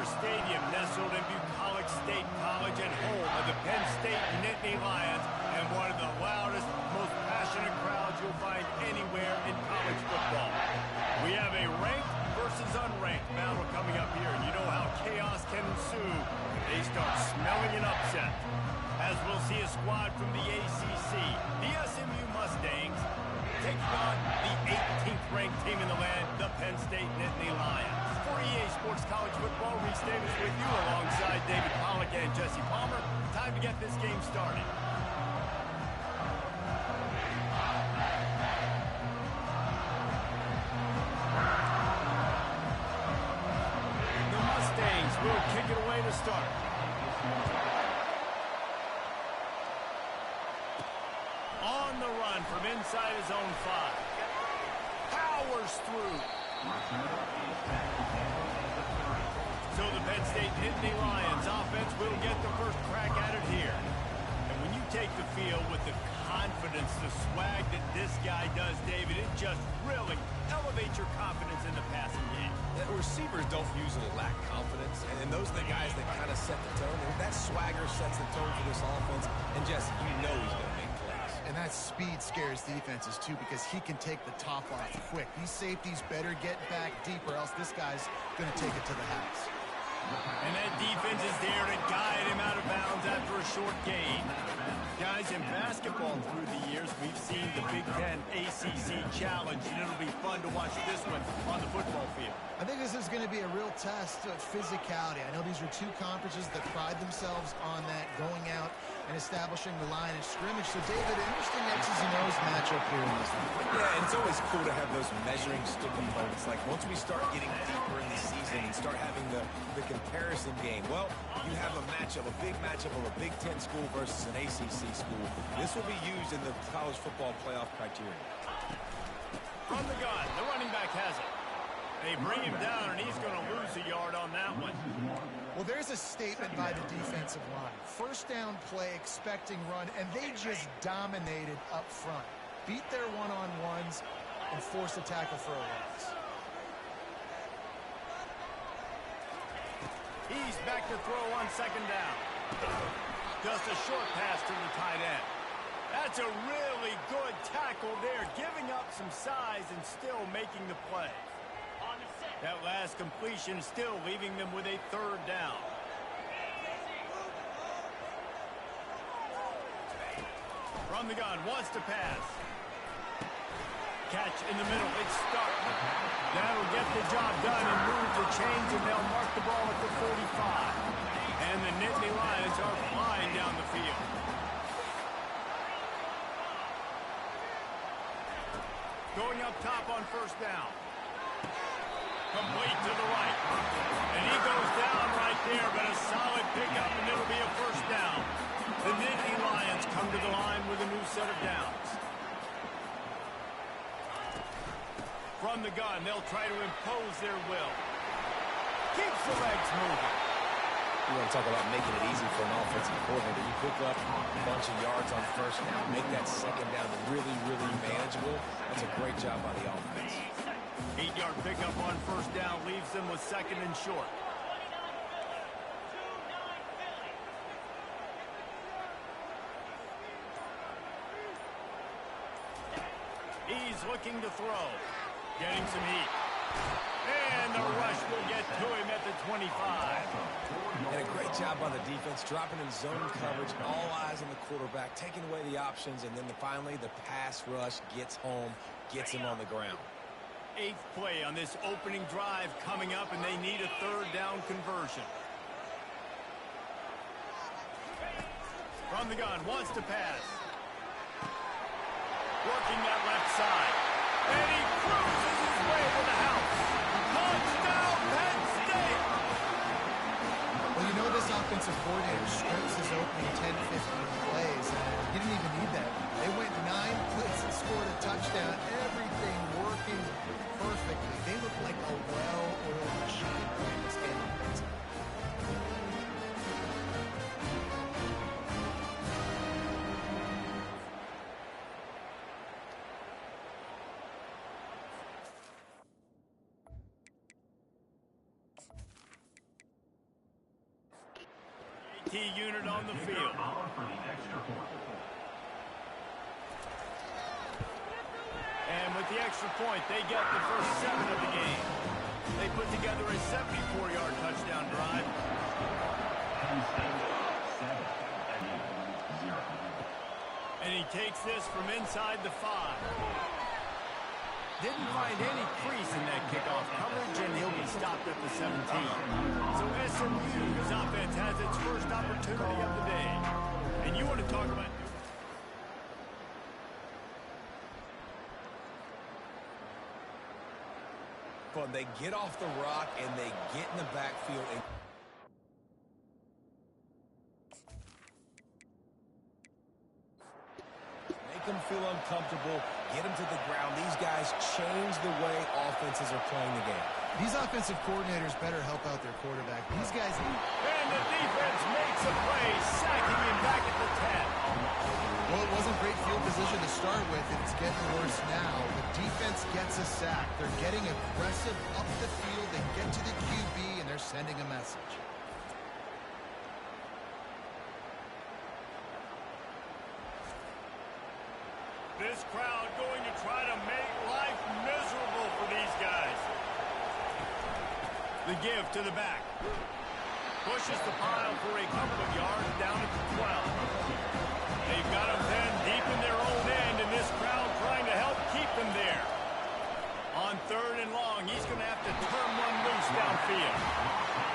Stadium, nestled in Bucolic State College and home of the Penn State Nittany Lions, and one of the loudest, most passionate crowds you'll find anywhere in college football. We have a ranked versus unranked battle coming up here, and you know how chaos can ensue if they start smelling an upset. As we'll see a squad from the ACC, the SMU Mustangs, taking on the 18th ranked team in the land, the Penn State Nittany Lions. For EA Sports College Football, Reese Davis with you alongside David Pollack and Jesse Palmer. Time to get this game started. The Mustangs will kick it away to start. On the run from inside his own 5. Powers through. So the Penn State Nittany Lions offense will get the first crack at it here. And when you take the field with the confidence, the swag that this guy does, David, it just really elevates your confidence in the passing game. The receivers don't usually lack confidence, and those are the guys that kind of set the tone. That swagger sets the tone for this offense, and Jesse, you know he's going to make plays. And that speed scares defenses, too, because he can take the top off quick. These safeties better get back deep, or else this guy's going to take it to the house. And that defense is there to guide him out of bounds after a short gain. Guys, in basketball through the years, we've seen the Big Ten ACC Challenge, and it'll be fun to watch this one on the football field. I think this is going to be a real test of physicality. I know these are two conferences that pride themselves on that, going out and establishing the line of scrimmage. So, David, interesting X's and O's matchup here in this one. Yeah, and it's always cool to have those measuring stick opponents. Like, once we start getting deeper in the season and start having the comparison game, well, you have a matchup, a big matchup of a Big Ten school versus an ACC school. This will be used in the college football playoff criteria. From the gun, the running back has it. They bring him down, and he's going to lose a yard on that one. Well, there's a statement by the defensive line. First down play, expecting run, and they just dominated up front. Beat their one-on-ones and forced a tackle for a loss. He's back to throw on second down. Just a short pass to the tight end. That's a really good tackle there, giving up some size and still making the play. That last completion still leaving them with a third down. From the gun, wants to pass. Catch in the middle, it's Stark. That'll get the job done and move the chains, and they'll mark the ball at the 45. And the Nittany Lions are flying down the field. Going up top on first down. Complete to the right. And he goes down right there, but a solid pickup, and it'll be a first down. The Nittany Lions come to the line with a new set of downs. From the gun, they'll try to impose their will. Keeps the legs moving. You want to talk about making it easy for an offensive coordinator. You pick up a bunch of yards on first down, make that second down really, really manageable. That's a great job by the offense. 8-yard pickup on first down leaves them with second and short. He's looking to throw. Getting some heat. And the rush will get to him at the 25. And a great job by the defense, dropping in zone coverage, all eyes on the quarterback, taking away the options, and then finally the pass rush gets home, gets him on the ground. 8th play on this opening drive coming up, and they need a third down conversion. From the gun, wants to pass. Working that left side. And he cruises his way to the house. Touchdown, Penn State! Well, you know this offensive coordinator scripts his opening 10, 15 plays, and he didn't even need that. They went 9 plays and scored a touchdown. Everything working perfectly. They look like a well-oiled machine in this game offensively. key unit on the field. And with the extra point, they get the first 7 of the game. They put together a 74-yard touchdown drive. And he takes this from inside the 5. Didn't find any crease in that kickoff coverage, and he'll be stopped at the 17. So SMU's offense has its first opportunity of the day. And you want to talk about... But they get off the rock, and they get in the backfield and... them feel uncomfortable, get them to the ground. These guys change the way offenses are playing the game. These offensive coordinators better help out their quarterback. These guys... And the defense makes a play, sacking him back at the 10. Well, it wasn't great field position to start with, and it's getting worse now. The defense gets a sack. They're getting aggressive up the field. They get to the QB, and they're sending a message. This crowd going to try to make life miserable for these guys. The give to the back. Pushes the pile for a couple of yards down at the 12. They've got them then deep in their own end, and this crowd trying to help keep them there. On 3rd and long, he's going to have to turn one loose downfield.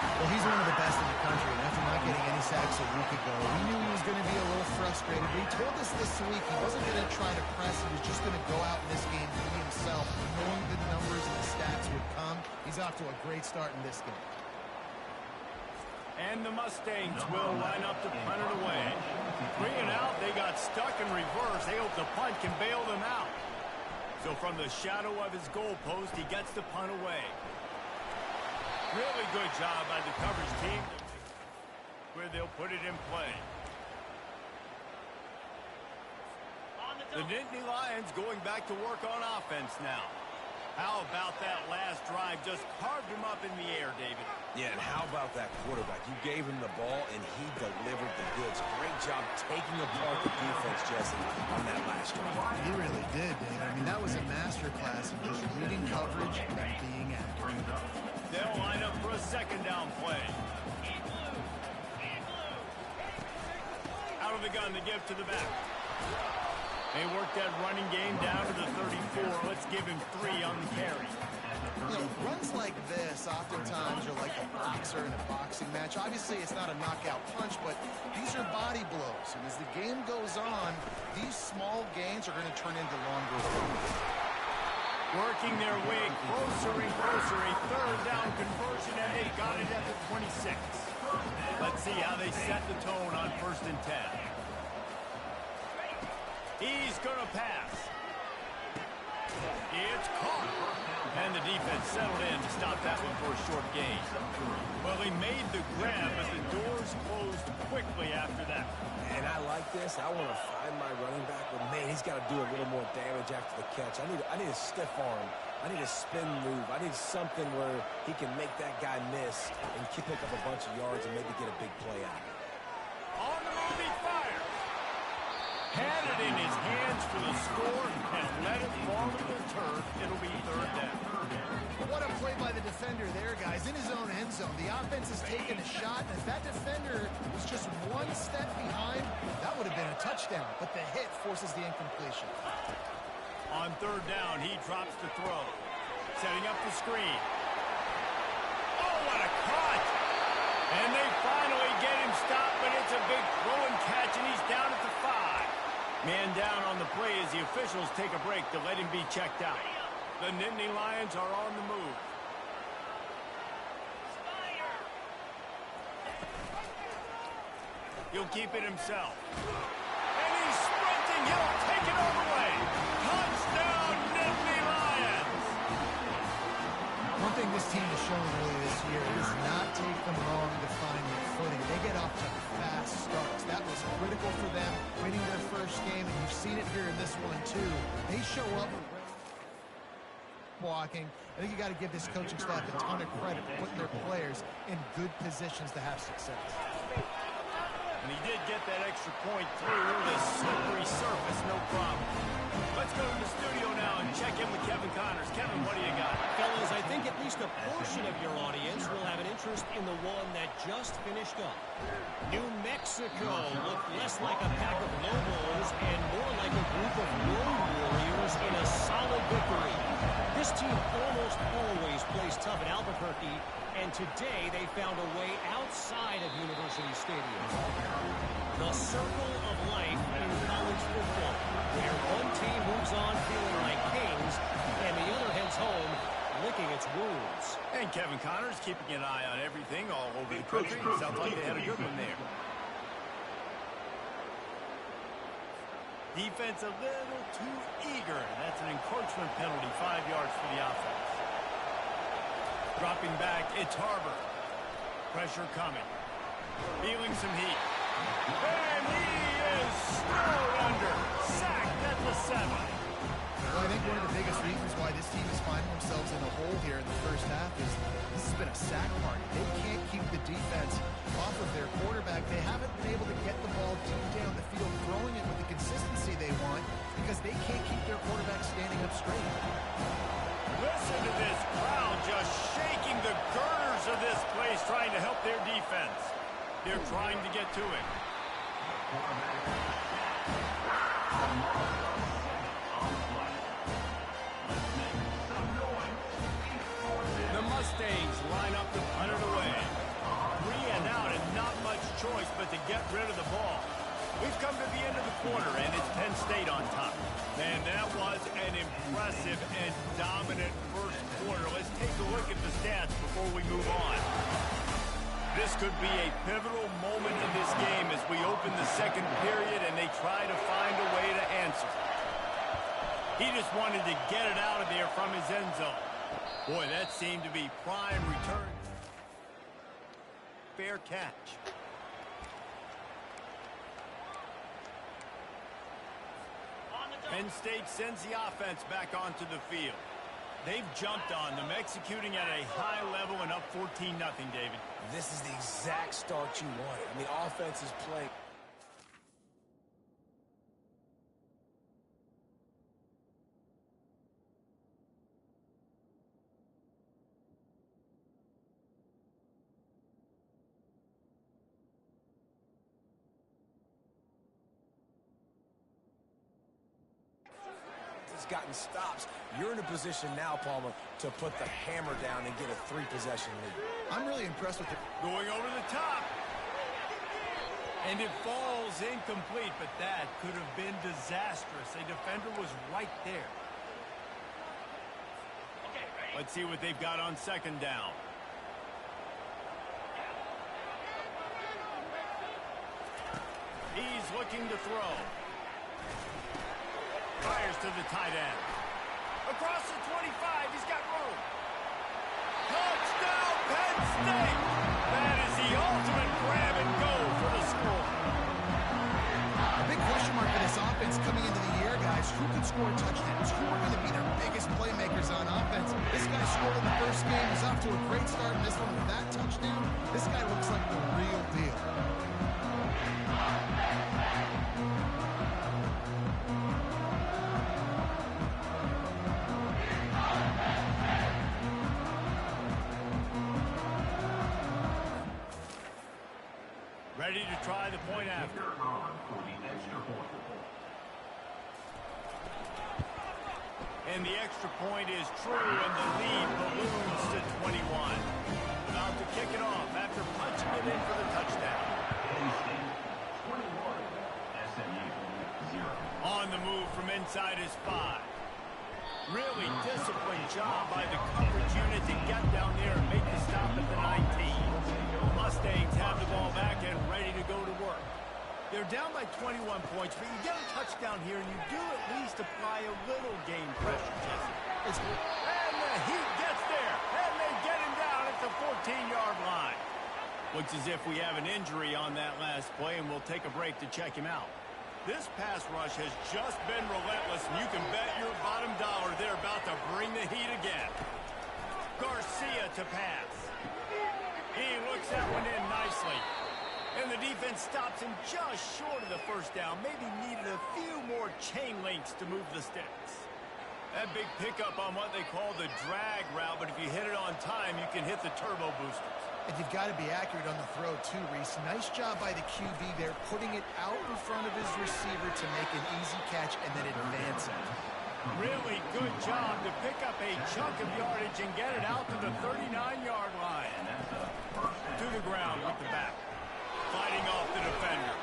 Well, he's one of the best in the country, and after not getting any sacks a week ago, we knew he was going to be a little frustrated. But he told us this week he wasn't going to try to press. He was just going to go out in this game be himself, knowing the numbers and the stats would come. He's off to a great start in this game. And the Mustangs will line up to punt it away. 3 and out, they got stuck in reverse. They hope the punt can bail them out. So from the shadow of his goalpost, he gets the punt away. Really good job by the coverage team where they'll put it in play. The Nittany Lions going back to work on offense now. How about that last drive? Just carved him up in the air, David. Yeah, and how about that quarterback? You gave him the ball, and he delivered the goods. Great job taking apart the defense, Jesse, on that last drive. He really did, Dave. I mean, that was a masterclass of just reading coverage and being accurate. They'll line up for a 2nd down play. Out of the gun, the give to the back. They work that running game down to the 34. Let's give him 3 on the carry. You know, runs like this oftentimes are like a boxer in a boxing match. Obviously, it's not a knockout punch, but these are body blows. And as the game goes on, these small gains are going to turn into longer runs. Working their way closer and closer. A 3rd down conversion, and they got it at the 26. Let's see how they set the tone on 1st and 10. He's going to pass. It's caught. And the defense settled in to stop that one for a short gain. Well, he made the grab, but the doors closed quickly after that. And I like this. I want to find my running back, but man, he's got to do a little more damage after the catch. I need a stiff arm. I need a spin move. I need something where he can make that guy miss and pick up a bunch of yards and maybe get a big play out of it. On the move, he fires. Had it in his hands for the score and let it fall to the turf. It'll be 3rd down. What a play by the defender there, guys. In his own end zone. The offense has taken a shot, and if that defender was just one step behind, that would have been a touchdown. But the hit forces the incompletion. On 3rd down, he drops the throw. Setting up the screen. Oh, what a catch! And they finally get him stopped, but it's a big throw and catch, and he's down at the 5. Man down on the play as the officials take a break to let him be checked out. The Nittany Lions are on the move. He'll keep it himself. And he's sprinting. He'll take it all the way. Touchdown, Nittany Lions! One thing this team has shown early this year is not take them long to find their footing. They get off to fast starts. That was critical for them, winning their first game, and you've seen it here in this one too. They show up blocking. I think you got to give this coaching staff a ton of credit for putting their players in good positions to have success. And he did get that extra point through the slippery surface, no problem. Let's go to the studio now and check in with Kevin Connors. Kevin, what do you got? Fellas, I think at least a portion of your audience will have an interest in the one that just finished up. New Mexico looked less like a pack of lobos and more like a group of road warriors in a solid victory. This team almost always plays tough at Albuquerque, and today they found a way outside of University Stadium. The circle of life in college football, where one team moves on feeling like kings, and the other heads home licking its wounds. And Kevin Connors keeping an eye on everything all over the country. Sounds like they had a good one there. Defense a little too eager. That's an encroachment penalty, 5 yards for the offense. Dropping back, it's Harbor. Pressure coming. Feeling some heat. And he is snowed under. Sacked at the 7. Well, I think one of the biggest reasons why this team is finding themselves in a hole here in the first half is this has been a sack party. They can't keep the defense off of their quarterback. They haven't been able to get the ball deep down the field, throwing it with the consistency they want because they can't keep their quarterback standing up straight. Listen to this crowd just shaking the girders of this place, trying to help their defense. They're trying to get to it. The Mustangs line up to punt it away. 3 and out and not much choice but to get rid of the ball. We've come to the end of the quarter, and it's Penn State on top. Man, that was an impressive and dominant first quarter. Let's take a look at the stats before we move on. This could be a pivotal moment in this game as we open the second period and they try to find a way to answer. He just wanted to get it out of there from his end zone. Boy, that seemed to be prime return. Fair catch. Penn State sends the offense back onto the field. They've jumped on them, executing at a high level and up 14-0, David. This is the exact start you want. I mean, offense is playing. Gotten stops. You're in a position now, Palmer, to put the hammer down and get a 3-possession lead. I'm really impressed with it. Going over the top. And it falls incomplete, but that could have been disastrous. A defender was right there. Let's see what they've got on second down. He's looking to throw. Fires to the tight end. Across the 25, he's got room. Touchdown, Penn State! That is the ultimate grab and go for the score. A big question mark for this offense coming into the year, guys. Who can score touchdowns? Who are going to be their biggest playmakers on offense? This guy scored in the first game. He's off to a great start in this one with that touchdown. This guy looks like the real deal. Ready to try the point after. And the extra point is true, and the lead balloons to 21. About to kick it off after punching it in for the touchdown. On the move from inside his 5. Really disciplined job by the coverage unit to get down there and make the stop at the 19. The Mustangs have the ball back and ready to go to work. They're down by 21 points, but you get a touchdown here and you do at least apply a little game pressure, Jesse. And the Heat gets there, and they get him down at the 14-yard line. Looks as if we have an injury on that last play, and we'll take a break to check him out. This pass rush has just been relentless, and you can bet your bottom dollar they're about to bring the heat again. Garcia to pass. He looks that one in nicely. And the defense stops him just short of the first down. Maybe needed a few more chain links to move the sticks. That big pickup on what they call the drag route, but if you hit it on time, you can hit the turbo boosters. And you've got to be accurate on the throw, too, Reese. Nice job by the QB there, putting it out in front of his receiver to make an easy catch and then advance it. Really good job to pick up a chunk of yardage and get it out to the 39-yard line. To the ground with the back. Fighting off the defender.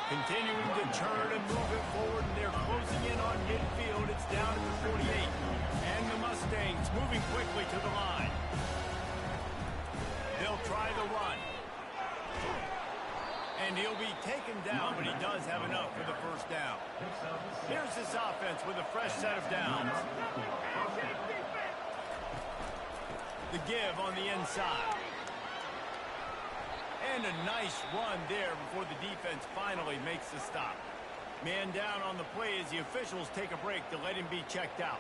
Continuing to turn and move it forward, and they're closing in on midfield. It's down to the 48. And the Mustangs moving quickly to the line. They'll try the run. And he'll be taken down, but he does have enough for the first down. Here's this offense with a fresh set of downs. The give on the inside. And a nice run there before the defense finally makes the stop. Man down on the play as the officials take a break to let him be checked out.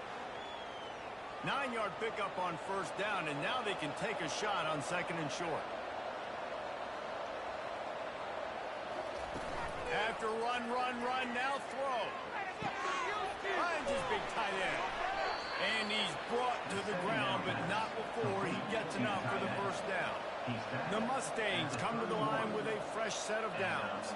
9-yard pickup on first down, and now they can take a shot on second and short. After run, now throw. Finds his big tight end. And he's brought to the ground, but not before he gets enough for the first down. The Mustangs come to the line with a fresh set of downs.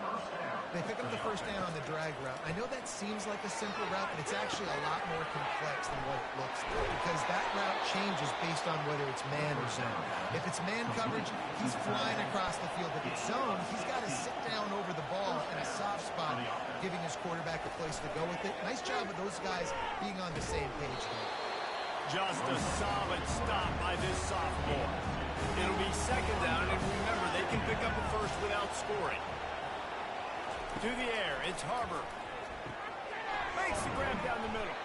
They pick up the first down on the drag route. I know that seems like a simple route, but it's actually a lot more complex than what it looks like, because that route changes based on whether it's man or zone. If it's man coverage, he's flying across the field. If it's zone, he's got to sit down over the ball in a soft spot, giving his quarterback a place to go with it. Nice job of those guys being on the same page there. Just a solid stop by this sophomore. It'll be second down, and remember, they can pick up a first without scoring. To the air, it's Harbor. Makes the grab down the middle.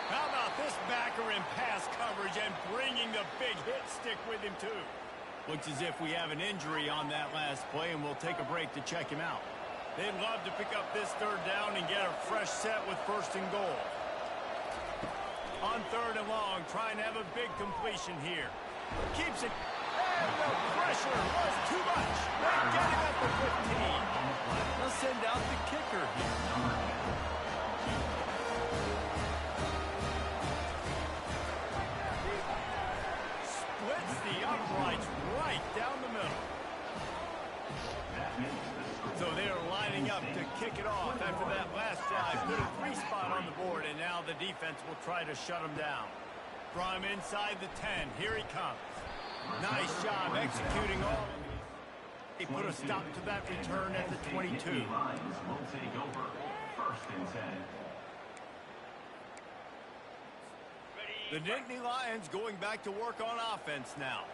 How about this backer in pass coverage and bringing the big hit stick with him, too? Looks as if we have an injury on that last play, and we'll take a break to check him out. They'd love to pick up this third down and get a fresh set with first and goal. On third and long, trying to have a big completion here. Keeps it. And the pressure was too much. They're getting up to 15. They'll send out the kicker here. Splits the uprights right down the middle. So they're lining up to kick it off after that last drive. Put a 3 spot on the board, and now the defense will try to shut them down. From inside the 10, here he comes. Nice job executing all of these. He put a stop to that return at the 22. The Nittany Lions going back to work on offense now.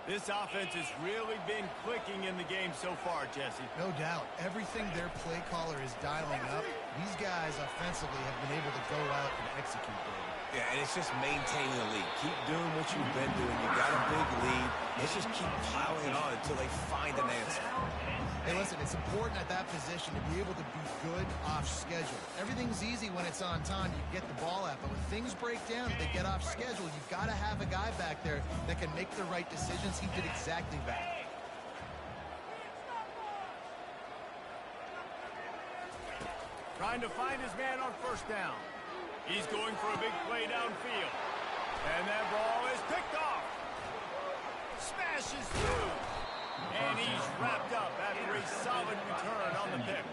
This offense has really been clicking in the game so far, Jesse. No doubt. Everything their play caller is dialing up, these guys offensively have been able to go out and execute there. Yeah, and it's just maintaining the lead. Keep doing what you've been doing. You got a big lead. Let's just keep plowing on until they find an answer. Hey, listen, it's important at that position to be able to be good off schedule. Everything's easy when it's on time. You get the ball out. But when things break down, they get off schedule. You've got to have a guy back there that can make the right decisions. He did exactly that. Trying to find his man on first down. He's going for a big play downfield. And that ball is picked off. Smashes through. And he's wrapped up after a solid return on the pick.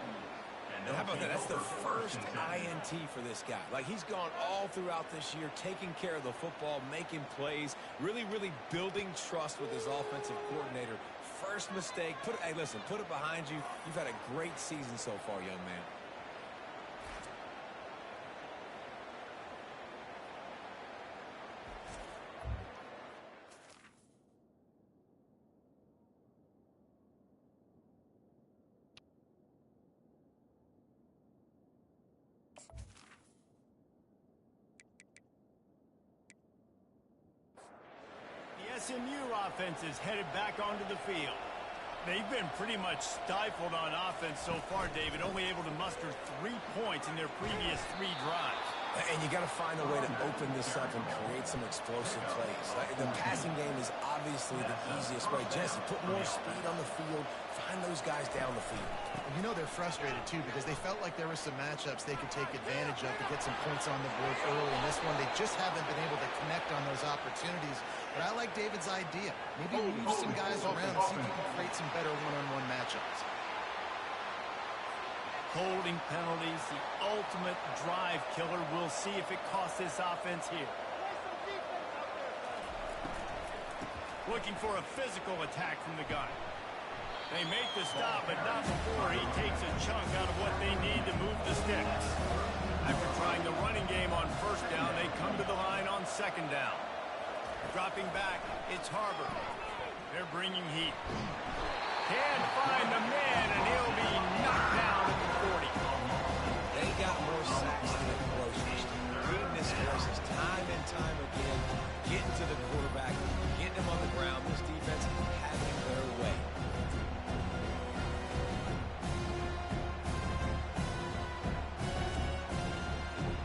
And how about that? That's the first INT for this guy. Like, he's gone all throughout this year, taking care of the football, making plays, really building trust with his offensive coordinator. First mistake. Hey, listen, put it behind you. You've had a great season so far, young man. SMU offense is headed back onto the field. They've been pretty much stifled on offense so far, David, only able to muster 3 points in their previous 3 drives. And you got to find a way to open this up and create some explosive plays. The passing game is obviously the easiest way. Jesse, put more speed on the field. Find those guys down the field. You know they're frustrated, too, because they felt like there were some matchups they could take advantage of to get some points on the board early. In this one, they just haven't been able to connect on those opportunities. But I like David's idea. Maybe move some guys around and see if you can create some better one-on-one matchups. Holding penalties, the ultimate drive killer. We'll see if it costs this offense here. Looking for a physical attack from the gun. They make the stop, but not before he takes a chunk out of what they need to move the sticks. After trying the running game on first down, they come to the line on second down. Dropping back, it's Harbor. They're bringing heat. Can't find the man, and he'll be knocked down at the 40. They got more sacks than the grocery store. Goodness gracious, time and time again, getting to the quarterback, getting him on the ground. This defense having their way.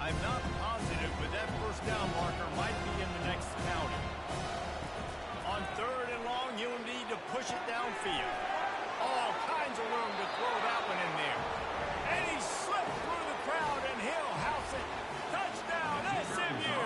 I'm not positive, but that first down marker might be in the next county. On third and long, you'll need to push it downfield. All kinds of room to throw that one in there. And he slipped through the crowd, and he'll house it. Touchdown, SMU!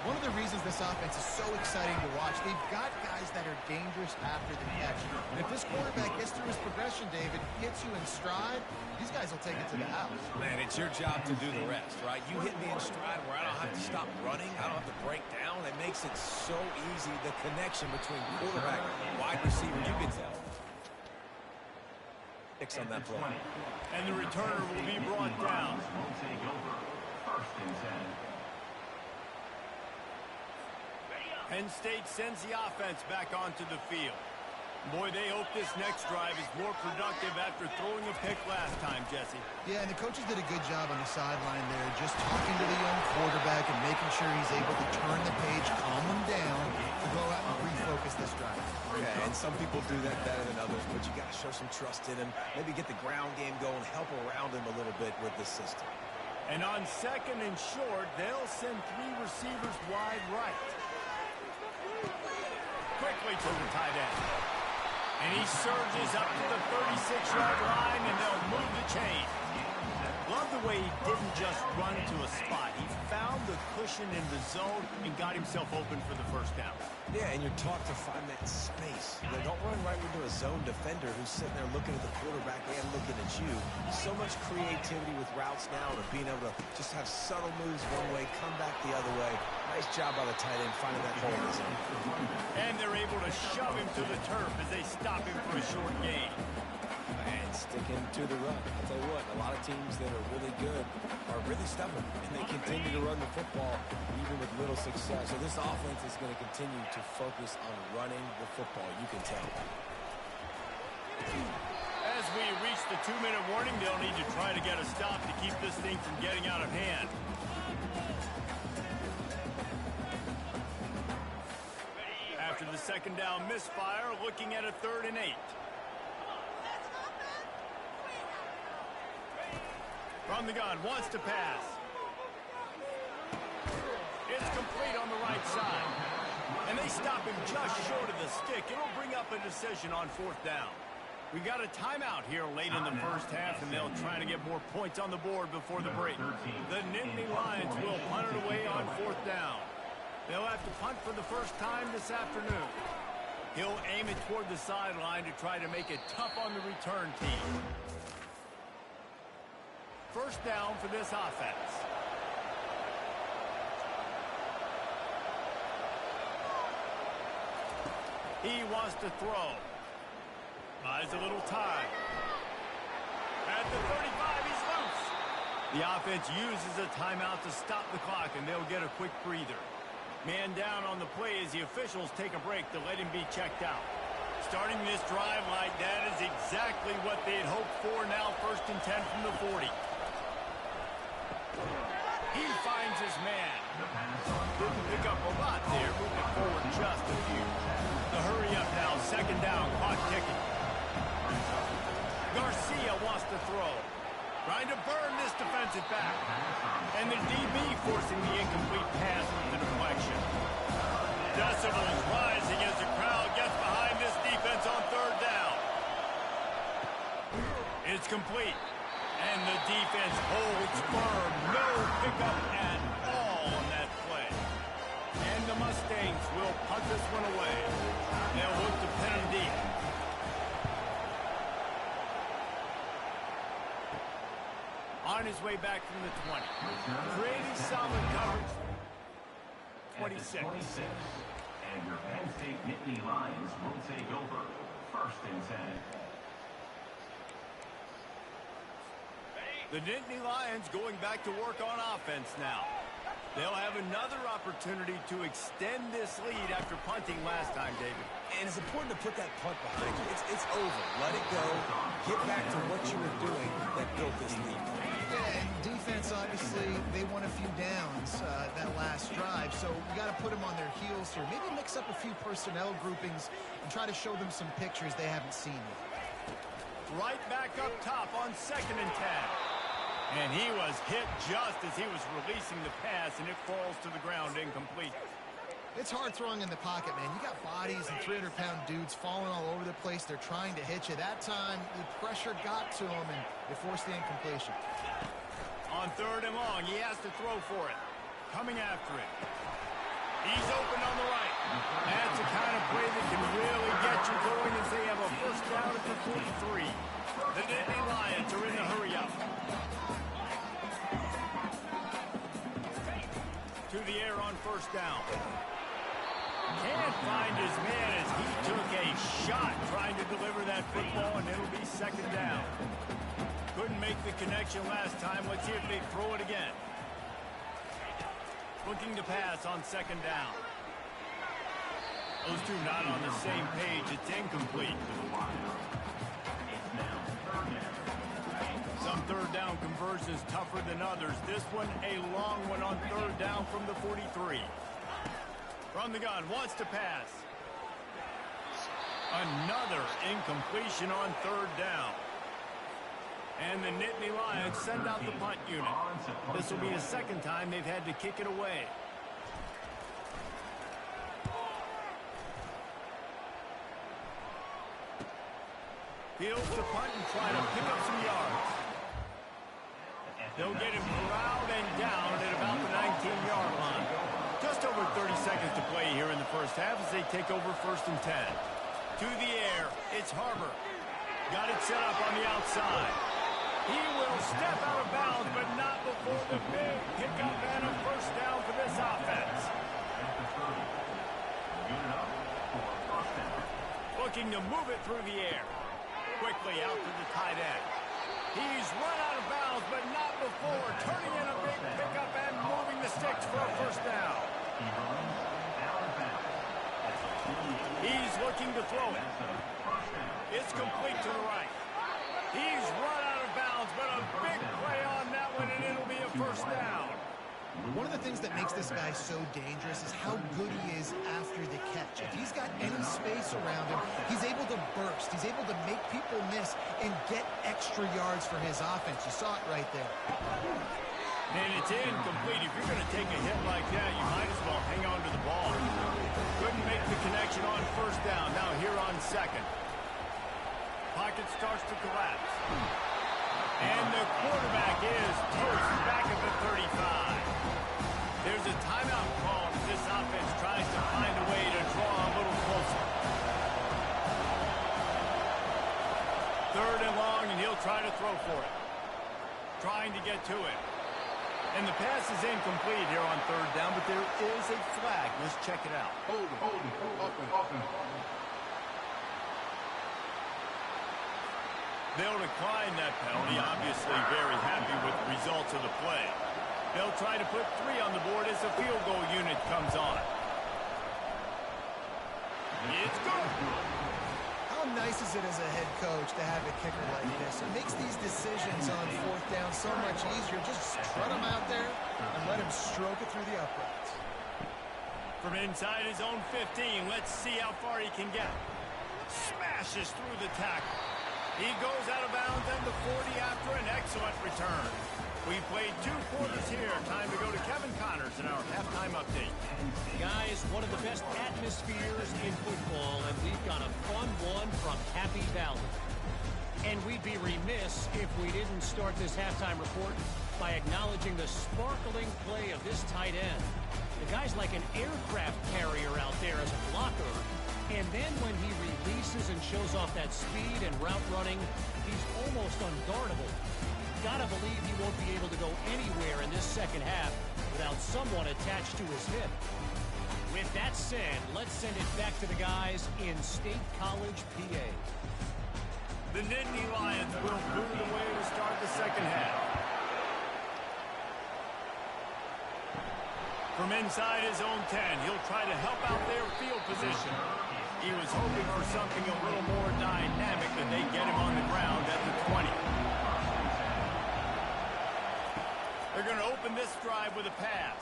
One of the reasons this offense is so exciting to watch, they've got guys that are dangerous after the catch. And if this quarterback gets through his progression, David, gets you in stride, these guys will take it to the house. Man, it's your job to do the rest, right? You hit me in stride where I don't have to stop running. I don't have to break down. It makes it so easy, the connection between quarterback and wide receiver. You can tell. Picks on that play. And the returner will be brought down. Penn State sends the offense back onto the field. Boy, they hope this next drive is more productive after throwing a pick last time, Jesse. Yeah, and the coaches did a good job on the sideline there, just talking to the young quarterback and making sure he's able to turn the page, calm him down, to go out and refocus this drive. Yeah, and some people do that better than others, but you got to show some trust in him. Maybe get the ground game going, help around him a little bit with the system. And on second and short, they'll send three receivers wide right. Quickly to the tight end. And he surges up to the 36-yard line, and they'll move the chain. Love the way he didn't just run to a spot. He found the cushion in the zone and got himself open for the first down. Yeah, and you're taught to find that space. Don't run right into a zone defender who's sitting there looking at the quarterback and looking at you. So much creativity with routes now and being able to just have subtle moves one way, come back the other way. Nice job by the tight end finding that hole in the zone. And they're able to shove him to the turf as they stop him for a short gain. And sticking to the run. I'll tell you what, a lot of teams that are really good are really stubborn, and they continue to run the football even with little success. So this offense is going to continue to focus on running the football, you can tell. As we reach the 2-minute warning, they'll need to try to get a stop to keep this thing from getting out of hand. After the second down misfire, looking at a 3rd and 8. From the gun, wants to pass. It's complete on the right side. And they stop him just short of the stick. It'll bring up a decision on 4th down. We got a timeout here late in the first half, and they'll try to get more points on the board before the break. The Nittany Lions will punt it away on 4th down. They'll have to punt for the first time this afternoon. He'll aim it toward the sideline to try to make it tough on the return team. First down for this offense. He wants to throw. Buys a little time. At the 35, he's loose. The offense uses a timeout to stop the clock, and they'll get a quick breather. Man down on the play as the officials take a break to let him be checked out. Starting this drive like that is exactly what they'd hoped for. Now 1st and 10 from the 40. He finds his man. Didn't pick up a lot there, moving forward just a few. The hurry up now, 2nd down, clock ticking. Garcia wants to throw. Trying to burn this defensive back. And the DB forcing the incomplete pass with the deflection. Decibels rising as the crowd gets behind this defense on third down. It's complete. And the defense holds firm. No pickup at all on that play. And the Mustangs will punt this one away. They'll look to pin him deep. On his way back from the 20. Pretty solid coverage. 26. And your Penn State Nittany Lions will take over. 1st and 10. The Nittany Lions going back to work on offense now. They'll have another opportunity to extend this lead after punting last time, David. And it's important to put that punt behind you. It's over. Let it go. Get back to what you were doing that built this lead. Yeah, and defense, obviously, they won a few downs that last drive, so you got to put them on their heels here. Maybe mix up a few personnel groupings and try to show them some pictures they haven't seen yet. Right back up top on 2nd and 10. And he was hit just as he was releasing the pass, and it falls to the ground incomplete. It's hard throwing in the pocket, man. You got bodies and 300-pound dudes falling all over the place. They're trying to hit you. That time, the pressure got to him, and it forced the incompletion. On 3rd and long, he has to throw for it. Coming after it. He's open on the right. That's the kind of play that can really get you going as they have a first down at the 43. The Nittany Lions are in the hurry up. To the air on 1st down. Can't find his man as he took a shot trying to deliver that football, and it'll be 2nd down. Couldn't make the connection last time. Let's see if they throw it again. Looking to pass on 2nd down. Those two not on the same page. It's incomplete. Some 3rd down conversions tougher than others. This one a long one on 3rd down from the 43. From the gun, wants to pass. Another incompletion on 3rd down. And the Nittany Lions send out the punt unit. This will be the 2nd time they've had to kick it away. Fields to punt and try to pick up some yards. They'll get him corralled and down at about the 19-yard line. Just over 30 seconds to play here in the first half as they take over 1st and 10. To the air, it's Harbor. Got it set up on the outside. He will step out of bounds, but not before the big pickup and a 1st down for this offense. Looking to move it through the air. Quickly out to the tight end. He's run out of bounds, but not before turning in a big pickup and moving the sticks for a 1st down. He's looking to throw it. It's complete to the right. He's run out of bounds, but a big play on that one, and it'll be a 1st down. One of the things that makes this guy so dangerous is how good he is after the catch. If he's got any space around him, he's able to burst. He's able to make people miss and get extra yards for his offense. You saw it right there. And it's incomplete. If you're going to take a hit like that, you might as well hang on to the ball. Couldn't make the connection on 1st down. Now here on 2nd. Pocket starts to collapse. And the quarterback is toast back at the 35. There's a timeout call as this offense tries to find a way to draw a little closer. 3rd and long, and he'll try to throw for it. Trying to get to it. And the pass is incomplete here on 3rd down, but there is a flag. Let's check it out. Hold it. They'll decline that penalty, obviously very happy with the results of the play. They'll try to put 3 on the board as the field goal unit comes on. It's good. How nice is it as a head coach to have a kicker like this? It makes these decisions on 4th down so much easier. Just strut him out there and let him stroke it through the uprights. From inside his own 15, let's see how far he can get. Smashes through the tackle. He goes out of bounds at the 40 after an excellent return. We played 2 quarters here. Time to go to Kevin Connors in our halftime update. Guys, one of the best atmospheres in football, and we've got a fun one from Happy Valley. And we'd be remiss if we didn't start this halftime report by acknowledging the sparkling play of this tight end. The guy's like an aircraft carrier out there as a blocker. And then when he releases and shows off that speed and route running, he's almost unguardable. Gotta believe he won't be able to go anywhere in this second half without someone attached to his hip. With that said, let's send it back to the guys in State College, PA. The Nittany Lions will boot it away to start the second half. From inside his own 10, he'll try to help out their field position. He was hoping for something a little more dynamic, but they get him on the ground at the 20. They're going to open this drive with a pass.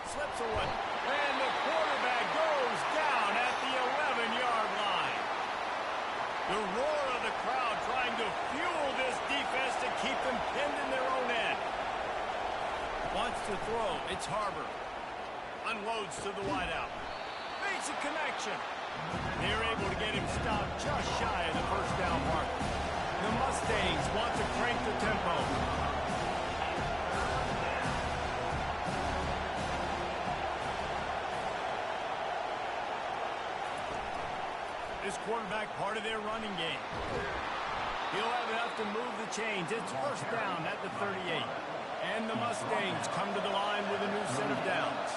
Slips away. And the quarterback goes down at the 11-yard line. The roar of the crowd trying to fuel this defense to keep them pinned in their own end. Wants to throw. It's Harbor. Unloads to the wideout. Makes a connection. They're able to get him stopped just shy of the first down mark. The Mustangs want to crank the tempo. This quarterback part of their running game. He'll have enough to move the chains. It's first down at the 38. And the Mustangs come to the line with a new set of downs.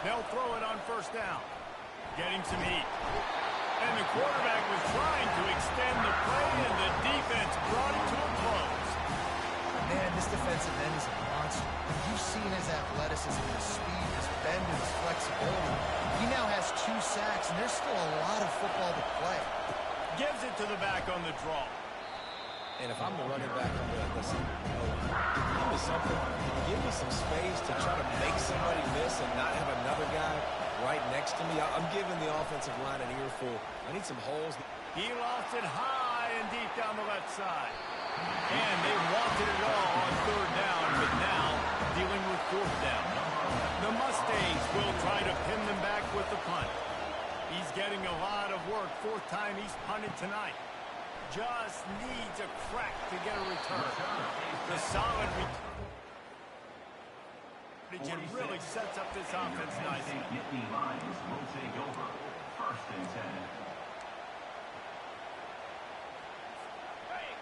They'll throw it on first down. Getting some heat. And the quarterback was trying to extend the play, and the defense brought it to a close. Man, this defensive end is a monster. You've seen his athleticism, his speed, his bend, and his flexibility. He now has 2 sacks, and there's still a lot of football to play. Gives it to the back on the draw. And if I'm the running back, I'm going to listen. Give me something. Give me some space to try to make somebody miss and not have another guy right next to me. I'm giving the offensive line an earful. I need some holes. He lost it high and deep down the left side. And they wanted it all on third down, but now dealing with fourth down. The Mustangs will try to pin them back with the punt. He's getting a lot of work. 4th time he's punted tonight. Just needs a crack to get a return. The solid return really sets up this offense nicely. Nittany Lions will take over. First and 10.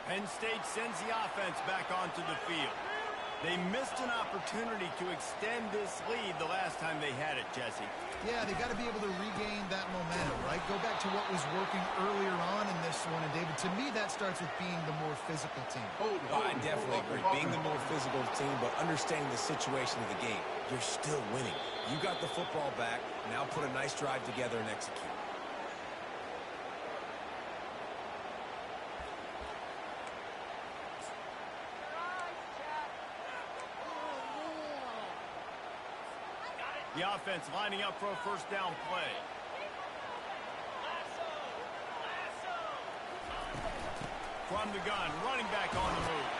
Penn State sends the offense back onto the field. They missed an opportunity to extend this lead the last time they had it, Jesse. Yeah, they got to be able to regain that momentum, right? Go back to what was working earlier on in this one. And, David, to me, that starts with being the more physical team. I definitely agree. Being the more physical team, but understanding the situation of the game. You're still winning. You got the football back. Now put a nice drive together and execute. The offense lining up for a first down play. From the gun, running back on the move.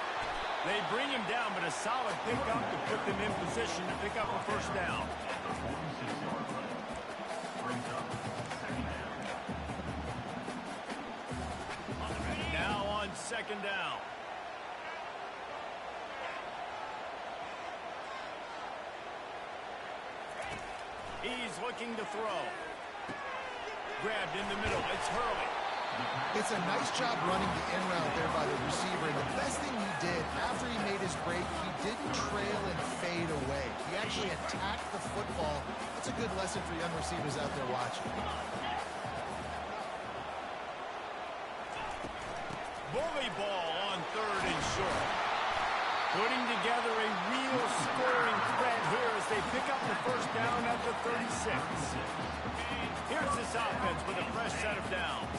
They bring him down, but a solid pickup to put them in position to pick up a first down. Now on second down. He's looking to throw. Grabbed in the middle. It's Hurley. It's a nice job running the in route there by the receiver. And the best thing he did after he made his break, he didn't trail and fade away. He actually attacked the football. That's a good lesson for young receivers out there watching. Bully ball on third and short. Putting together a real scoring threat here as they pick up the first down at the 36. Here's this offense with a fresh set of downs.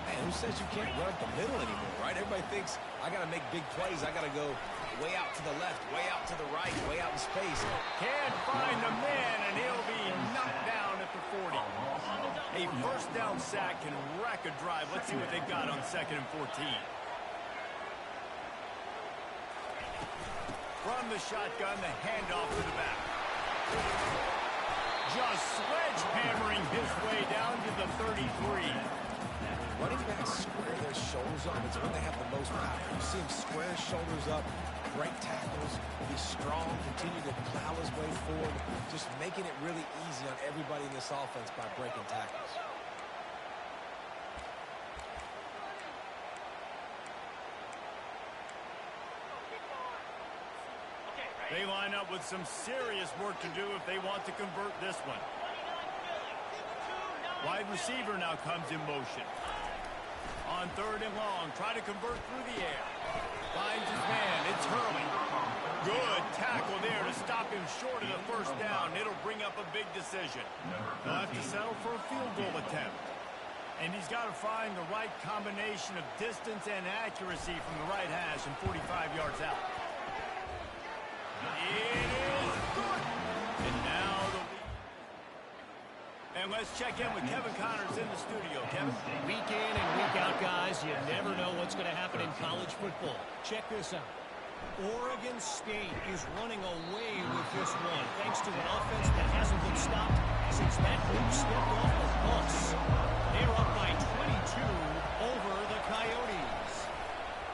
Man, who says you can't run up the middle anymore, right? Everybody thinks I got to make big plays. I got to go way out to the left, way out to the right, way out in space. Can't find the man, and he'll be knocked down at the 40. A First down sack can wreck a drive. Let's see what they've got on 2nd and 14. From the shotgun, the handoff to the back. Just sledgehammering his way down to the 33. Running backs square their shoulders up. It's when they have the most power. You see him square his shoulders up, break tackles, be strong, continue to plow his way forward, just making it really easy on everybody in this offense by breaking tackles. They line up with some serious work to do if they want to convert this one. Wide receiver now comes in motion. On 3rd and long, try to convert through the air. Finds his man, it's Hurley. Good tackle there to stop him short of the first down. It'll bring up a big decision. He'll have to settle for a field goal attempt. And he's got to find the right combination of distance and accuracy from the right hash and 45 yards out. It is good. And now the lead. And let's check in with Kevin Connors in the studio. Kevin? Week in and week out, guys, you never know what's going to happen in college football. Check this out. Oregon State is running away with this one, thanks to an offense that hasn't been stopped since that group stepped off the bus. They're up by 22 over the Coyotes.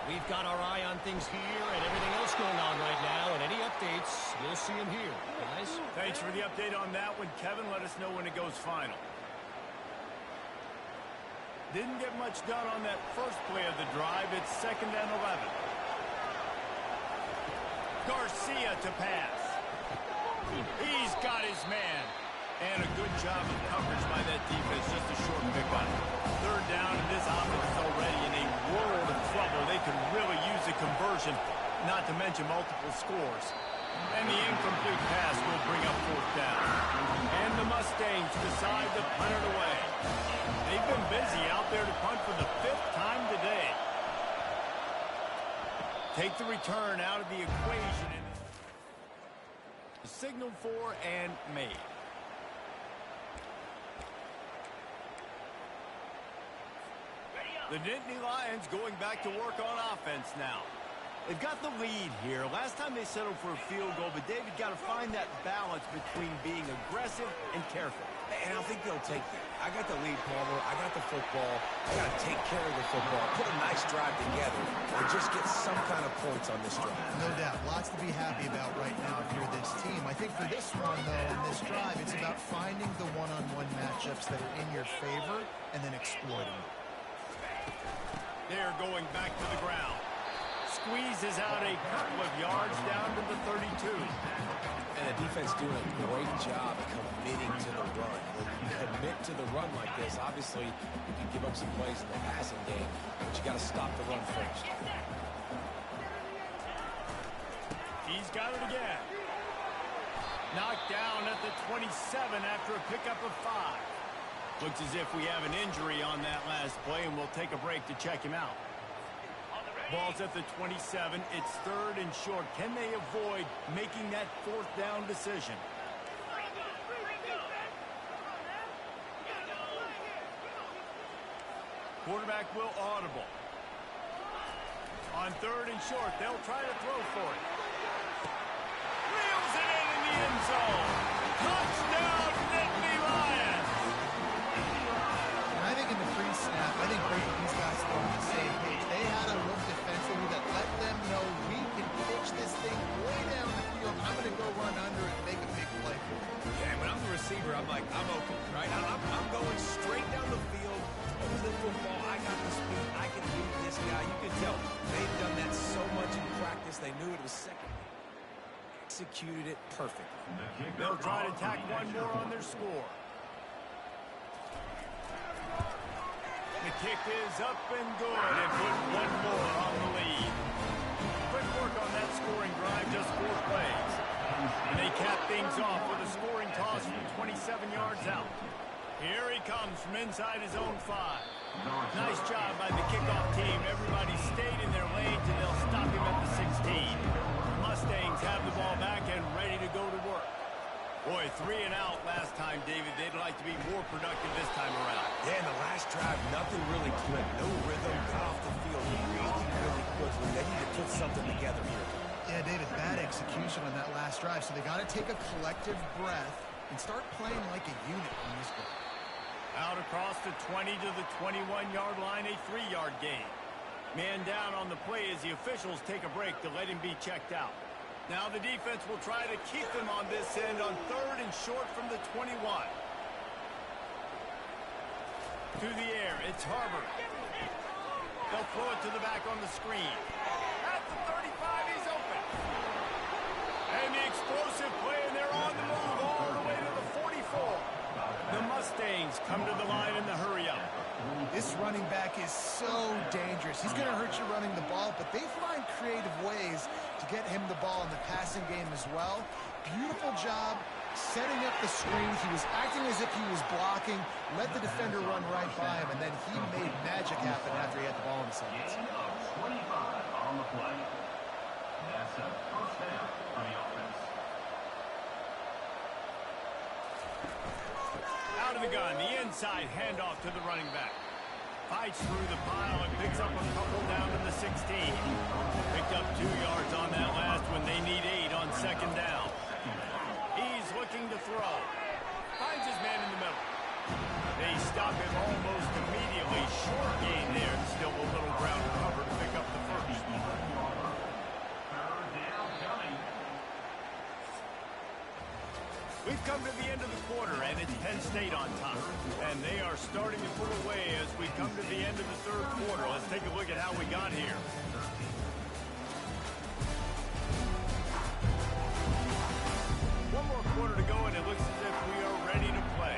We've got our eye on things here and everything else going on right now, and any updates, you'll see them here, guys. Thanks for the update on that one, Kevin. Let us know when it goes final. Didn't get much done on that first play of the drive. It's 2nd and 11. Garcia to pass. He's got his man. And a good job of coverage by that defense. Just a short pick on it. 3rd down, and this offense is already in a world of trouble. They could really use a conversion, not to mention multiple scores. And the incomplete pass will bring up 4th down. And the Mustangs decide to punt it away. They've been busy out there to punt for the 5th time today. Take the return out of the equation. And signal for and made. The Nittany Lions going back to work on offense now. They've got the lead here. Last time they settled for a field goal, but David got to find that balance between being aggressive and careful. And I think they'll take that. I got the lead, Palmer. I got the football. I got to take care of the football. Put a nice drive together and just get some kind of points on this drive. No doubt. Lots to be happy about right now if you're this team. I think for this one, though, in this drive, it's about finding the one-on-one matchups that are in your favor and then exploiting them. They're going back to the ground. Squeezes out a couple of yards down to the 32. And the defense doing a great job committing to the run. When you commit to the run like this, obviously you can give up some plays in the passing game, but you got to stop the run first. He's got it again. Knocked down at the 27 after a pickup of 5. Looks as if we have an injury on that last play, and we'll take a break to check him out. Ball's at the 27. It's 3rd and short. Can they avoid making that 4th down decision? Quarterback will audible. On 3rd and short, they'll try to throw for it. Reels it in the end zone. Touchdown, Nittany Lions. And I think in the pre-snap, I think both of these guys are on the same page. They had a look defensively that let them know we can pitch this thing way down the field. I'm going to go run under it and make a big play for it. Yeah, when I'm the receiver, I'm like, I'm open, right? I'm going straight down the field over the football. I got the speed. I can beat this guy. You can tell they've done that so much in practice. They knew it was second. Executed it perfectly. They'll try to tack one more on their score. The kick is up and good, and put one more on the lead. Quick work on that scoring drive, just 4 plays. And they cap things off with a scoring toss from 27 yards out. Here he comes from inside his own 5. Nice job by the kickoff team. Everybody stayed in their lanes, and they'll stop him at the 16. The Mustangs have the ball back and ready to go to work. Boy, 3 and out last time, David. They'd like to be more productive this time around. Yeah, in the last drive, nothing really clicked. No rhythm, got off the field really quickly. They need to put something together here. Yeah, David, bad execution on that last drive, so they got to take a collective breath and start playing like a unit on this one. Out across the 20 to the 21-yard line, a 3-yard gain. Man down on the play as the officials take a break to let him be checked out. Now the defense will try to keep them on this end on 3rd and short from the 21. Through the air, it's Harbor. They'll throw it to the back on the screen. At the 35, he's open. And the explosive play, and they're on the move all the way to the 44. The Mustangs come to the line in the hurry-up. This running back is so dangerous. He's going to hurt you running the ball, but they find creative ways to get him the ball in the passing game as well. Beautiful job setting up the screen. He was acting as if he was blocking, let the defender run right by him, and then he made magic happen after he had the ball in his hands. Gain of 25 on the play. That's a first down for the offense. Out of the gun, the inside handoff to the running back. Fights through the pile and picks up a couple down to the 16. Picked up 2 yards on that last one. They need 8 on 2nd down. He's looking to throw. Finds his man in the middle. They stop him almost immediately. Short gain there. Still a little ground to cover to pick up the first. 3rd down coming. We've come to the end of the quarter, and it's Penn State on top. And they are starting to pull away as we come to the end of the 3rd quarter. Let's take a look at how we got here. One more quarter to go, and it looks as if we are ready to play.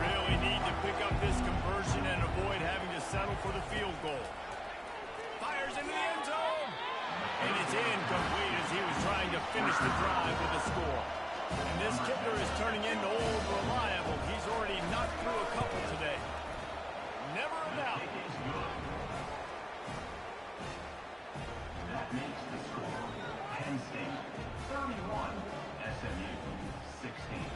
Really need to pick up this conversion and avoid having to settle for the field goal. Fires into the end zone. And it's incomplete as he was trying to finish the drive with a score. And this kicker is turning into old reliable. He's already knocked through a couple today. Never a doubt. That makes the score Penn State 31, SMU 16.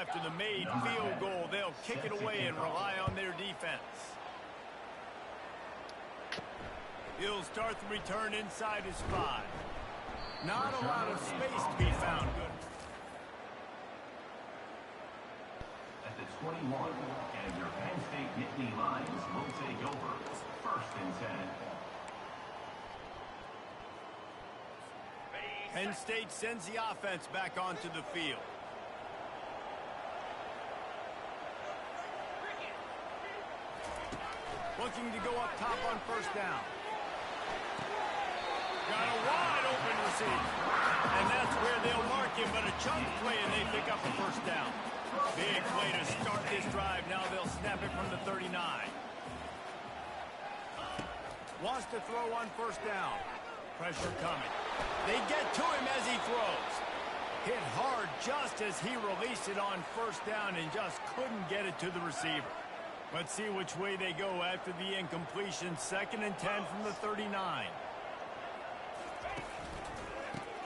After the made field goal, they'll kick it away and rely on their defense. He'll start the return inside his 5. Not a lot of space to be found. Good. At the 21, and your Penn State Nittany Lions will take over. 1st and 10. Penn State sends the offense back onto the field. Looking to go up top on 1st down. Got a wide open receiver. And that's where they'll mark him, but a chunk play and they pick up the 1st down. Big play to start this drive. Now they'll snap it from the 39. Wants to throw on 1st down. Pressure coming. They get to him as he throws. Hit hard just as he released it on 1st down and just couldn't get it to the receiver. Let's see which way they go after the incompletion. 2nd and 10 from the 39.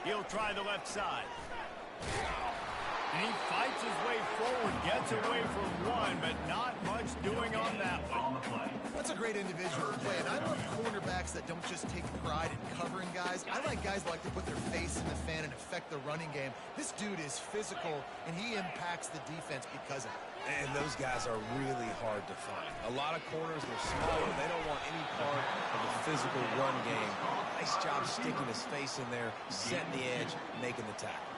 He'll try the left side. And he fights his way forward, gets away from one, but not much doing on that one. That's a great individual play, and I love cornerbacks that don't just take pride in covering guys. I like guys that like to put their face in the fan and affect the running game. This dude is physical, and he impacts the defense because of it. And those guys are really hard to find. A lot of corners, they're smaller. They don't want any part of the physical run game. Nice job sticking his face in there, setting the edge, making the tackle.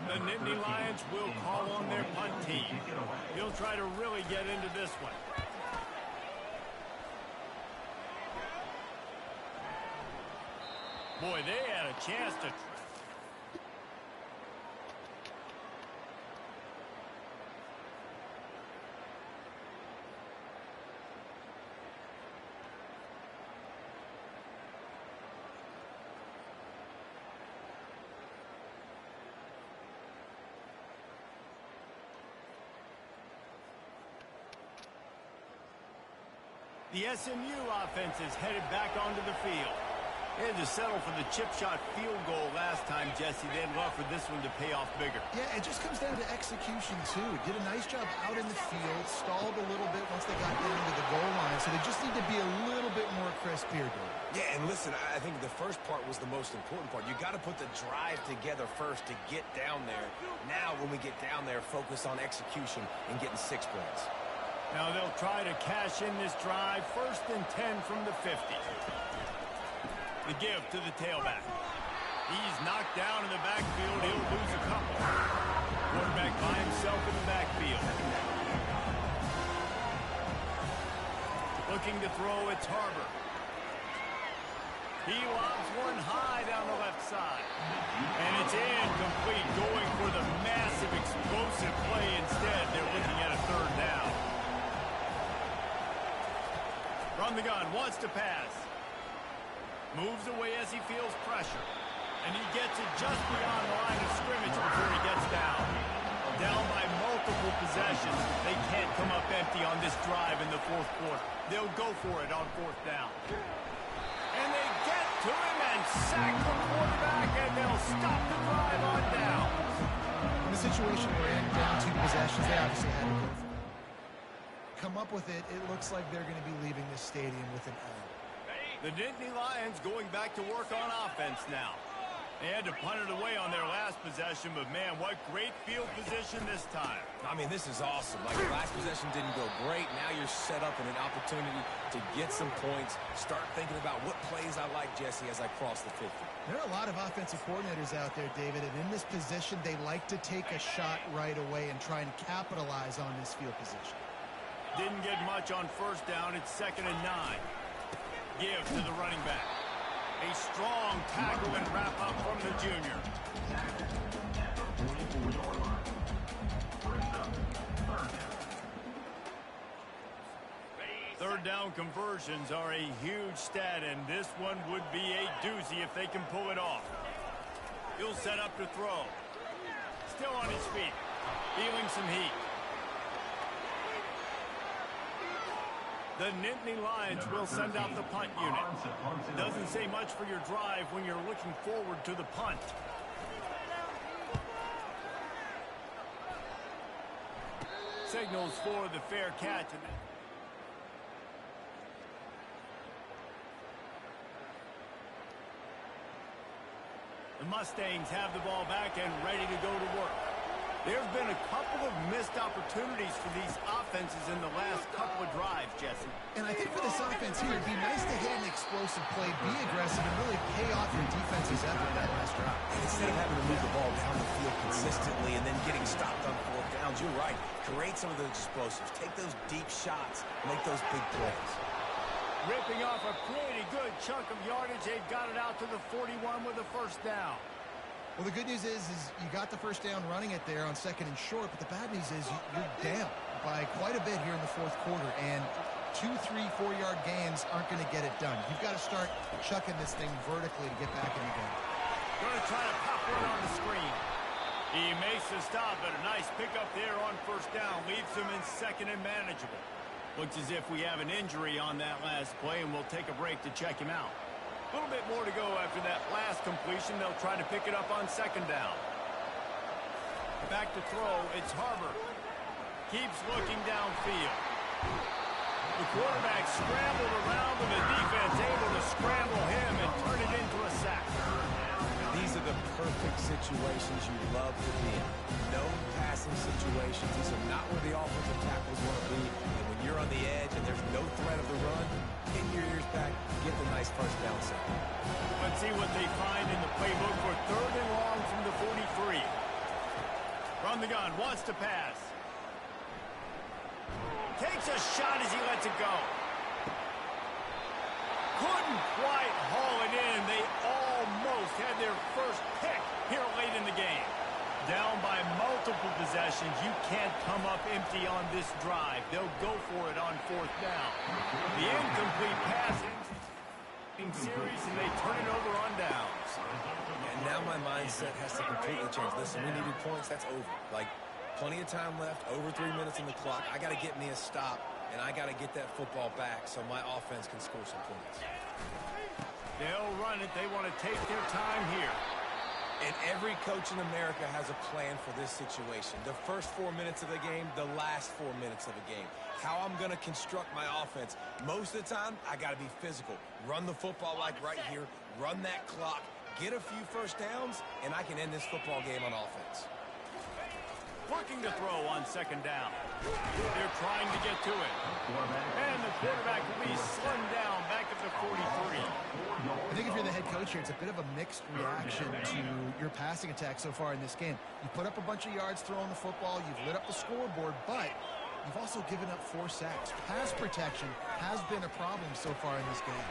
The Nittany Lions will call on their punt team. He'll try to really get into this one. Boy, they had a chance to... The SMU offense is headed back onto the field. They had to settle for the chip shot field goal last time, Jesse. They'd love for this one to pay off bigger. Yeah, it just comes down to execution, too. Did a nice job out in the field, stalled a little bit once they got down to the goal line, so they just need to be a little bit more crisp here, Dave. Yeah, and listen, I think the first part was the most important part. You got to put the drive together first to get down there. Now, when we get down there, focus on execution and getting 6 points. Now they'll try to cash in this drive. 1st and 10 from the 50. The give to the tailback. He's knocked down in the backfield. He'll lose a couple. Quarterback by himself in the backfield. Looking to throw, it's Harbor. He lobs one high down the left side. And it's incomplete, going for the massive explosive play instead. They're looking at a 3rd down. Run the gun, wants to pass. Moves away as he feels pressure. And he gets it just beyond the line of scrimmage before he gets down. Down by multiple possessions. They can't come up empty on this drive in the 4th quarter. They'll go for it on 4th down. And they get to him and sack the quarterback, and they'll stop the drive on down. In the situation we're in, down 2 possessions, they obviously had to go for it. Come up with it, it looks like they're going to be leaving this stadium with an L. The Nittany Lions going back to work on offense now. They had to punt it away on their last possession, but man, what great field position this time. I mean, this is awesome. Like, the last possession didn't go great. Now you're set up in an opportunity to get some points. Start thinking about what plays I like, Jesse, as I cross the 50. There are a lot of offensive coordinators out there, David, and in this position, they like to take a shot right away and try and capitalize on this field position. Didn't get much on 1st down. It's 2nd and 9. Give to the running back. A strong tackle and wrap up from the junior. 3rd down conversions are a huge stat, and this one would be a doozy if they can pull it off. He'll set up to throw. Still on his feet. Feeling some heat. The Nittany Lions will send out the punt unit. Doesn't say much for your drive when you're looking forward to the punt. Signals for the fair catch. The Mustangs have the ball back and ready to go to work. There's been a couple of missed opportunities for these offenses in the last couple of drives, Jesse. And I think for this offense here, it'd be nice to hit an explosive play, be aggressive, and really pay off your defense's effort that last drive. Instead of having to move the ball down the field consistently and then getting stopped on 4th downs, you're right. Create some of those explosives. Take those deep shots. Make those big plays. Ripping off a pretty good chunk of yardage. They've got it out to the 41 with a 1st down. Well, the good news is you got the 1st down running it there on 2nd and short, but the bad news is you're down by quite a bit here in the 4th quarter, and 2, 3, 4-yard gains aren't going to get it done. You've got to start chucking this thing vertically to get back in the game. Going to try to pop one on the screen. He makes the stop, but a nice pickup there on 1st down. Leaves him in 2nd and manageable. Looks as if we have an injury on that last play, and we'll take a break to check him out. A little bit more to go after that last completion. They'll try to pick it up on 2nd down. Back to throw. It's Harbor. Keeps looking downfield. The quarterback scrambled around, and the defense able to scramble him and turn it into a sack. These are the perfect situations you love to be in. No passing situations. These are not where the offensive tackles want to be. And when you're on the edge and there's no threat of the run, pin your ears back, get the nice 1st down sack. Let's see what they find in the playbook for 3rd and long from the 43. From the gun, wants to pass. Takes a shot as he lets it go. Couldn't quite haul it in. They almost had their first pick here late in the game. Down by multiple possessions. You can't come up empty on this drive. They'll go for it on 4th down. The incomplete pass in series, and they turn it over on downs. And now my mindset has to completely change. Listen, we needed points. That's over. Like, plenty of time left, over 3 minutes on the clock. I got to get me a stop and I got to get that football back so my offense can score some points. They'll run it. They want to take their time here. And every coach in America has a plan for this situation. The first 4 minutes of the game, the last 4 minutes of the game. How I'm going to construct my offense. Most of the time, I got to be physical. Run the football like right here. Run that clock. Get a few first downs, and I can end this football game on offense. Looking to throw on second down. They're trying to get to it. And the quarterback will be slimmed down back at the 43. I think if you're the head coach here, it's a bit of a mixed reaction to your passing attack so far in this game. You put up a bunch of yards throwing the football, you've lit up the scoreboard, but you've also given up 4 sacks. Pass protection has been a problem so far in this game.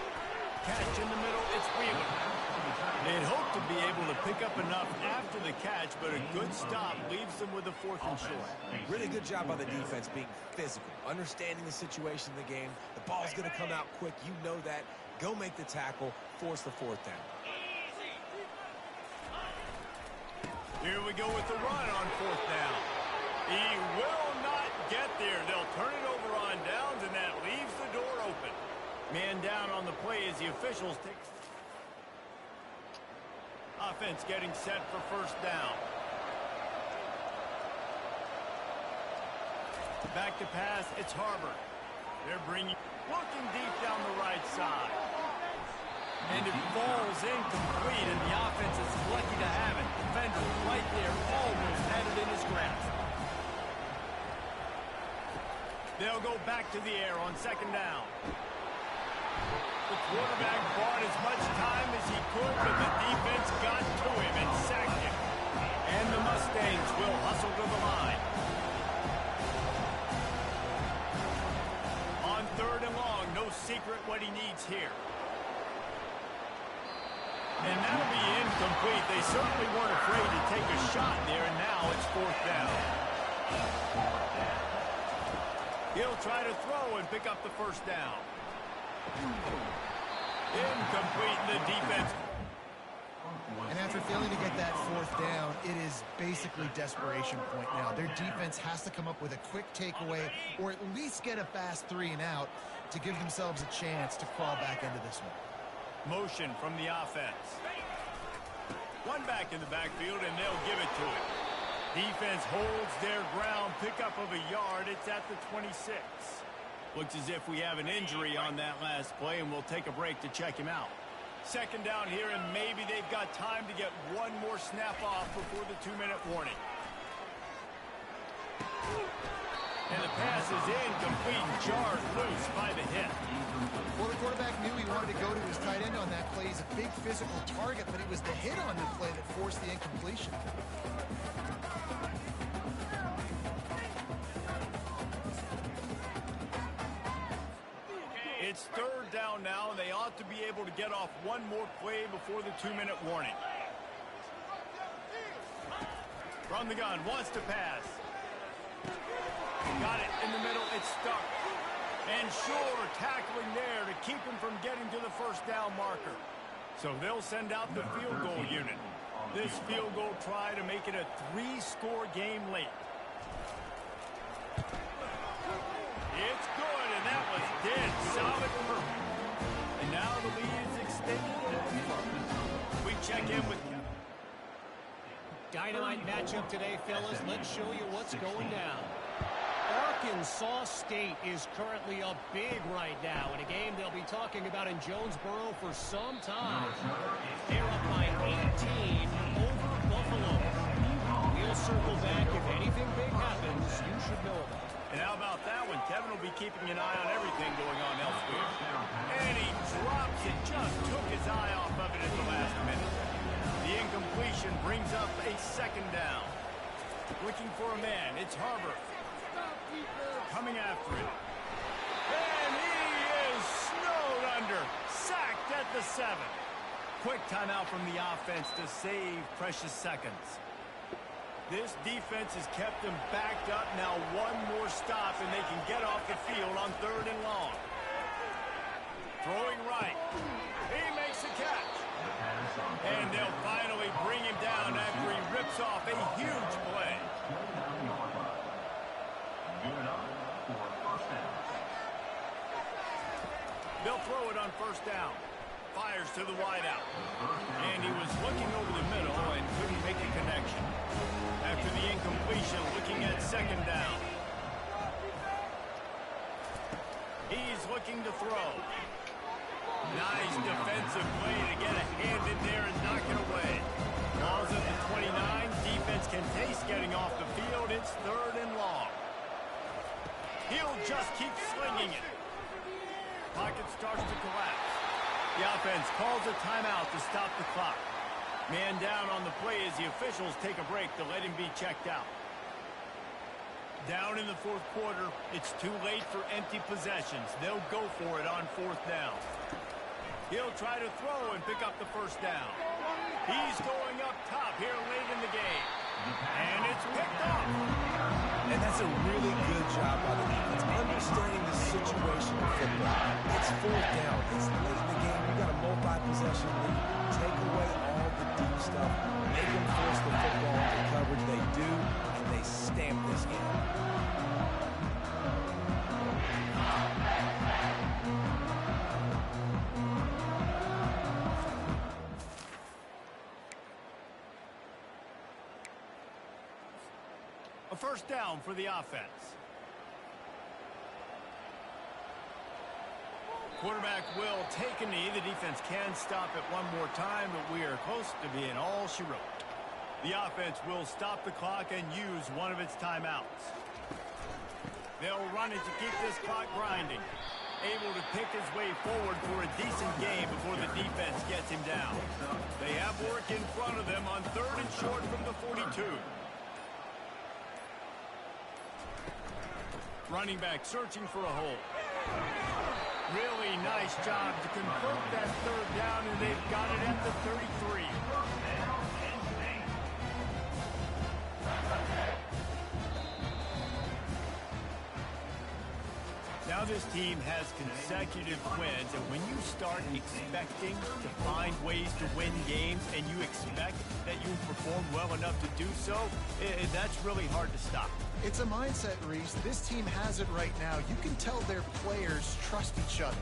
Catch in the middle, it's Wheeler. They'd hope to be able to pick up enough after the catch, but a good stop leaves them with a 4th and short. Really good job by the defense being physical, understanding the situation of the game. The ball's going to come out quick. You know that. Go make the tackle, force the 4th down. Here we go with the run on 4th down. He will not get there. They'll turn it over on downs, and that leaves the door open. Man down on the play as the officials take... Offense getting set for 1st down. Back to pass, it's Harbor. They're looking deep down the right side. And it falls incomplete, and the offense is lucky to have it. Defender right there, almost had it in his grasp. They'll go back to the air on 2nd down. The quarterback bought as much time as he could, but the defense got to him and sacked him. And the Mustangs will hustle to the line. On 3rd and long, no secret what he needs here. And that'll be incomplete. They certainly weren't afraid to take a shot there, and now it's 4th down. He'll try to throw and pick up the 1st down. Incomplete, the defense. And after failing to get that 4th down, it is basically desperation point now. Their defense has to come up with a quick takeaway or at least get a fast 3 and out to give themselves a chance to crawl back into this one. Motion from the offense. One back in the backfield, and they'll give it to it. Defense holds their ground, pickup of a yard. It's at the 26. Looks as if we have an injury on that last play, and we'll take a break to check him out. 2nd down here, and maybe they've got time to get one more snap off before the 2-minute warning. And the pass is incomplete, jarred loose by the hit. Well, the quarterback knew he wanted to go to his tight end on that play. He's a big physical target, but it was the hit on the play that forced the incompletion. It's 3rd down now, and they ought to be able to get off one more play before the 2-minute warning. From the gun, wants to pass. Got it in the middle, it's stuck. And Shore tackling there to keep him from getting to the 1st down marker. So they'll send out the field goal unit. This field goal try to make it a 3-score game late. It's good, and that was dead solid perfect. And now the lead is extended. We check in with Kevin. Dynamite matchup today, fellas. Let's show you what's going down. Arkansas State is currently up big right now in a game they'll be talking about in Jonesboro for some time. They're up by 18 over Buffalo. We'll circle back. If anything big happens, you should know about it. And how about that one? Kevin will be keeping an eye on everything going on elsewhere. And he drops it, just took his eye off of it at the last minute. The incompletion brings up a 2nd down. Looking for a man, it's Harbor. Coming after it. And he is snowed under. Sacked at the 7. Quick timeout from the offense to save precious seconds. This defense has kept them backed up. Now one more stop, and they can get off the field on 3rd and long. Throwing right. He makes the catch. And they'll finally bring him down after he rips off a huge play. first down. Fires to the wideout. And he was looking over the middle and couldn't make a connection. After the incompletion, looking at second down. He's looking to throw. Nice defensive play to get a hand in there and knock it away. Ball's at the 29. Defense can taste getting off the field. It's 3rd and long. He'll just keep slinging it. Pocket starts to collapse. The offense calls a timeout to stop the clock. Man down on the play as the officials take a break to let him be checked out. Down in the 4th quarter, it's too late for empty possessions. They'll go for it on 4th down. He'll try to throw and pick up the first down. He's going up top here late in the game. And it's picked up. And that's a really good job by the defense, understanding the situation of football. It's 4th down. It's late in the game. You've got a multi-possession lead. Take away all the deep stuff. Make them force the football into coverage. They do, and they stamp this game. A first down for the offense. Quarterback will take a knee. The defense can stop it one more time, but we are close to being all she wrote. The offense will stop the clock and use one of its timeouts. They'll run it to keep this clock grinding. Able to pick his way forward for a decent game before the defense gets him down. They have work in front of them on 3rd and short from the 42. Running back searching for a hole. Really nice job to convert that 3rd down, and they've got it at the 33. Now this team has consecutive wins, and when you start expecting to find ways to win games and you expect that you perform well enough to do so, that's really hard to stop. It's a mindset, Reese. This team has it right now. You can tell their players trust each other.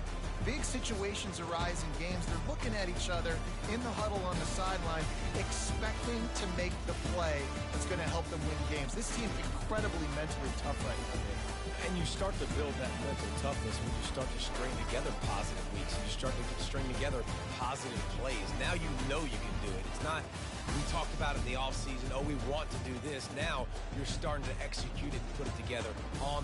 Big situations arise in games. They're looking at each other in the huddle on the sideline, expecting to make the play that's going to help them win games. This team's incredibly mentally tough right now. And you start to build that mental toughness when you start to string together positive weeks. You start to string together positive plays. Now you know you can do it. It's not, we talked about it in the offseason, oh, we want to do this. Now you're starting to execute it and put it together on